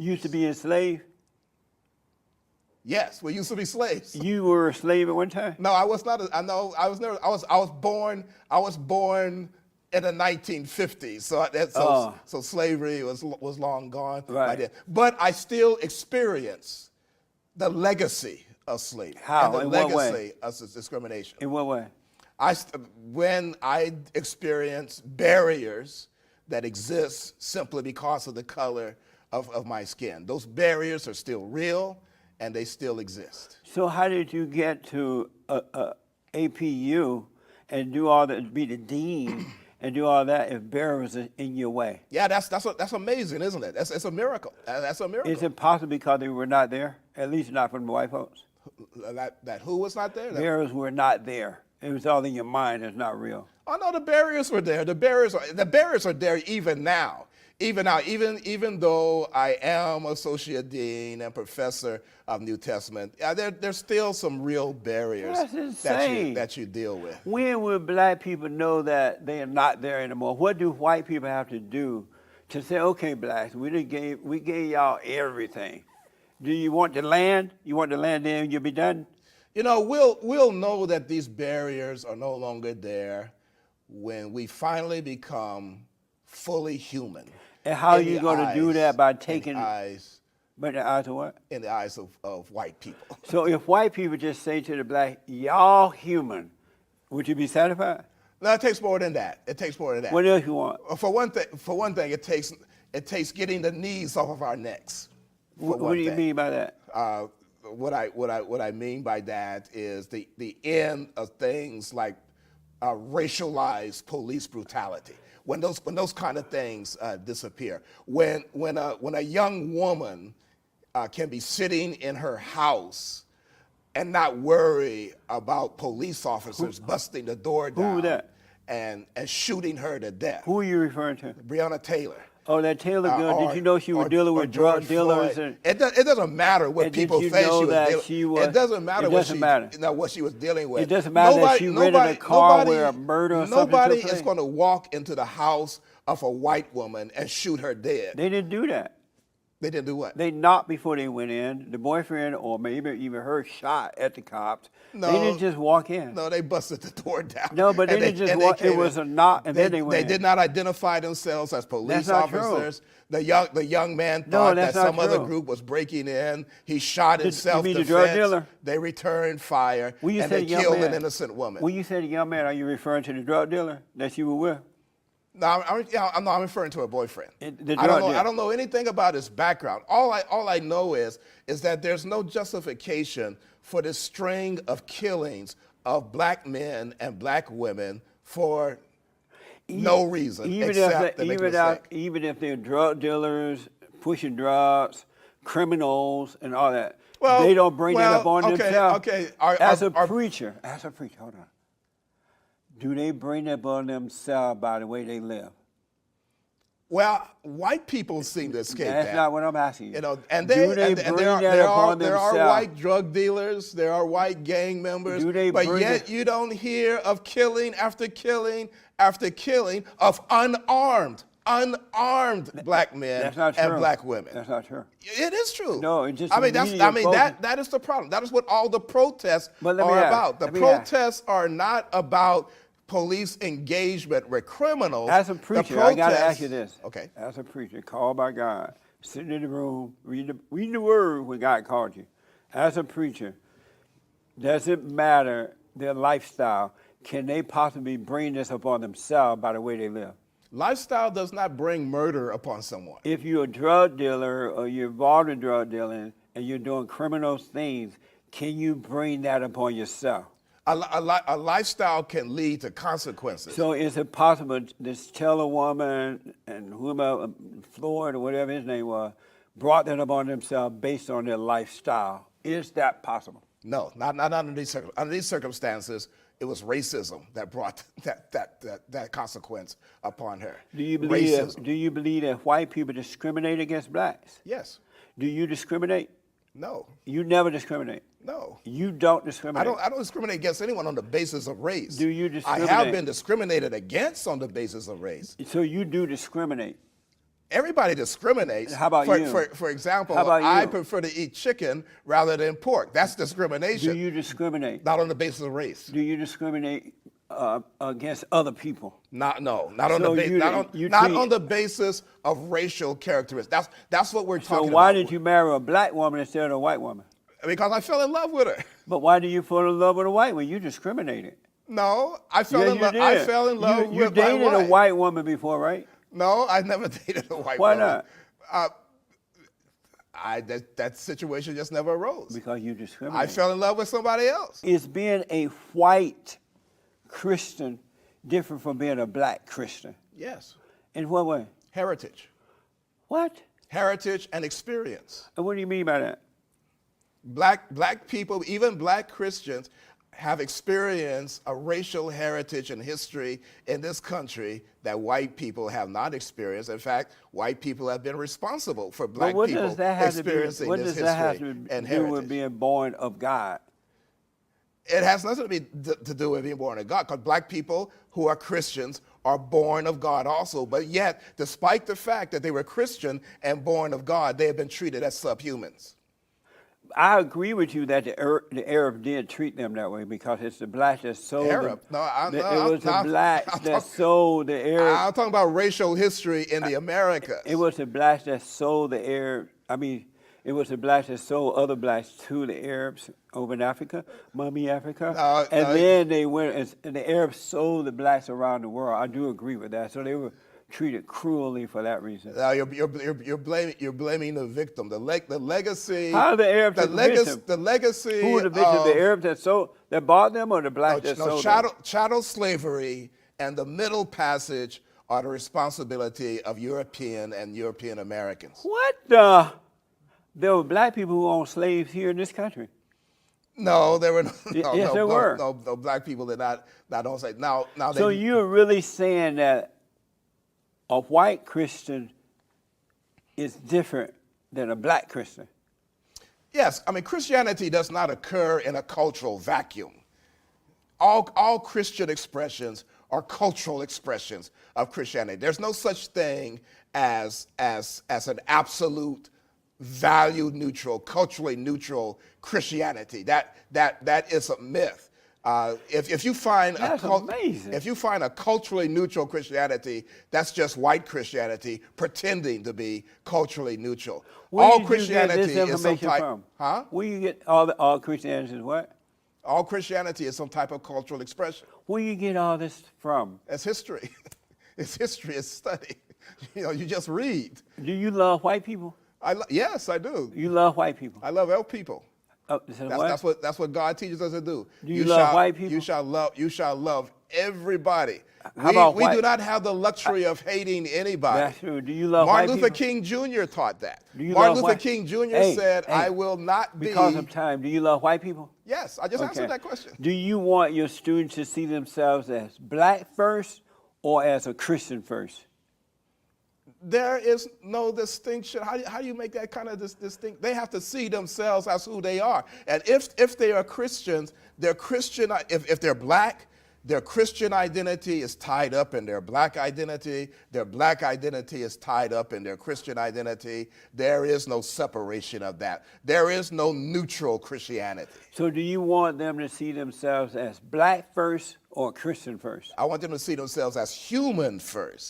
You used to be enslaved? Yes, we used to be slaves. You were a slave at one time? No, I was not. I know. I was never. I was born. I was born in the 1950s. So slavery was long gone by then. But I still experience the legacy of slavery. How? And the legacy of discrimination. In what way? When I experience barriers that exist simply because of the color of my skin, those barriers are still real. And they still exist. So how did you get to APU and do all that, be the dean and do all that if barriers are in your way? Yeah, that's amazing, isn't it? It's a miracle. That's a miracle. Is it possible because they were not there? At least not from the white folks. That who was not there? Barriers were not there. It was all in your mind. It's not real. Oh no, the barriers were there. The barriers are there even now. Even though I am associate dean and professor of New Testament, there's still some real barriers that you deal with. When will black people know that they are not there anymore? What do white people have to do to say, okay, blacks, we gave y'all everything. Do you want the land? You want the land, then you'll be done? You know, we'll know that these barriers are no longer there when we finally become fully human. And how are you going to do that? By taking eyes? But the eyes of what? In the eyes of white people. So if white people just say to the black, y'all human, would you be satisfied? No, it takes more than that. It takes more than that. What else you want? For one thing, it takes getting the knees off of our necks. What do you mean by that? What I mean by that is the end of things like racialized police brutality. When those kind of things disappear, when a young woman can be sitting in her house and not worry about police officers busting the door down Who that? and shooting her to death. Who are you referring to? Breonna Taylor. Oh, that Taylor girl. Did you know she was dealing with drug dealers? It doesn't matter what people think she was dealing with. It doesn't matter what she was dealing with. It doesn't matter that she rented a car where a murder or something took Nobody place. is going to walk into the house of a white woman and shoot her dead. They didn't do that. They didn't do what? They knocked before they went in. The boyfriend or maybe even her shot at the cops. No, they didn't just walk in. No, they busted the door down. No, but they didn't just walk. It was a knock, and then they went in. They did not identify themselves as police officers. True. The young man thought that some other group was breaking in. He shot in self-defense. You mean the drug dealer? They returned fire, and they killed an innocent woman. When you say the young man, are you referring to the drug dealer that you were with? No, I'm referring to her boyfriend. I don't know anything about his background. All I know is that there's no justification for this string of killings of black men and black women for no reason except to make a mistake. Even if they're drug dealers, pushing drugs, criminals, and all that, they don't bring that up on themselves. Okay. As a preacher, hold on. Do they bring that upon themselves by the way they live? Well, white people seem to escape that. That's not what I'm asking you. You know, and there are white drug dealers, there are white gang members, but yet you don't hear of killing after killing after killing of unarmed black men and black women. That's not true. It is true. No, it just. That is the problem. That is what all the protests are about. The protests are not about police engagement with criminals. As a preacher, I got to ask you this. Okay. As a preacher, called by God, sitting in the room, reading the word when God called you. As a preacher, does it matter their lifestyle? Can they possibly bring this upon themselves by the way they live? Lifestyle does not bring murder upon someone. If you're a drug dealer or you're involved in drug dealing and you're doing criminal things, can you bring that upon yourself? A lifestyle can lead to consequences. So is it possible to tell a woman and whomever, Floyd or whatever his name was, brought that upon themselves based on their lifestyle? Is that possible? No, not under these circumstances. Under these circumstances, it was racism that brought that consequence upon her. Do you believe that white people discriminate against blacks? Yes. Do you discriminate? No. You never discriminate? No. You don't discriminate? I don't discriminate against anyone on the basis of race. Do you discriminate? I have been discriminated against on the basis of race. So you do discriminate? Everybody discriminates. How about for, you? For example, How about I you? prefer to eat chicken rather than pork. That's discrimination. Do you discriminate? Not on the basis of race. Do you discriminate against other people? Not on So not on the basis of racial characteristics. That's what we're So talking about. why did you marry a black woman instead of a white woman? Because I fell in love with her. But why do you fall in love with a white woman? You discriminated. No, I fell Yeah, in you love. did. I fell in love You with my dated wife. a white woman before, right? No, I never dated a white Why woman. not? That situation just never arose. Because you I discriminate. fell in love with somebody else. Is being a white Christian different from being a black Christian? Yes. In what way? Heritage. What? Heritage and experience. And what do you mean by that? Black people, even black Christians, have experienced a racial heritage and history in this country that white people have not experienced. In fact, white people have been responsible for black But what people does that have to do? experiencing What this does that have history to and do with heritage. being born of God? It has nothing to do with being born of God, because black people who are Christians are born of God also. But yet, despite the fact that they were Christian and born of God, they have been treated as subhumans. I agree with you that the Arab did treat them that way because it's the black that sold Arab? them. No, It was the I'm black that sold the Arab. I'm talking about racial history in the Americas. It was the blacks that sold the Arab. I mean, it was the blacks that sold other blacks to the Arabs over in Africa, Mummy Africa. Then they went, and the Arabs sold the blacks around the world. I do agree with that. So they were treated cruelly for that reason. You're blaming the victim. The legacy. How are the Arabs the victim? The legacy. Who were the victim? The Arabs that bought them, or the blacks that sold them? Chattel slavery and the Middle Passage are the responsibility of European and European Americans. What the? There were black people who owned slaves here in this country. No, there were Yes, there were. No, black people did not own slaves. Now. So you're really saying that a white Christian is different than a black Christian? Yes, I mean, Christianity does not occur in a cultural vacuum. All Christian expressions are cultural expressions of Christianity. There's no such thing as an absolute value neutral, culturally neutral Christianity. That is a myth. If you find if you find a culturally neutral Christianity, that's just white Christianity pretending to be culturally neutral. All Christianity is some type. From? Huh? Where you get all Christianity is what? All Christianity is some type of cultural expression. Where you get all this from? It's history. It's history. It's study. You just read. Do you love white people? Yes, I do. You love white people? I love all people. That's what God teaches us to do. Do you love white people? You shall love everybody. How we do not have the luxury of hating anybody. That's true. Do you love Martin white Luther people? King Jr. taught that. Martin Luther King Jr. said, "I will not be." Because of time, do you love white people? Yes, I just answered that question. Do you want your students to see themselves as black first or as a Christian first? There is no distinction. How do you make that kind of distinction? They have to see themselves as who they are. And if they are Christians, their Christian, if they're black, their Christian identity is tied up in their black identity. Their black identity is tied up in their Christian identity. There is no separation of that. There is no neutral Christianity. So do you want them to see themselves as black first or Christian first? I want them to see themselves as human first.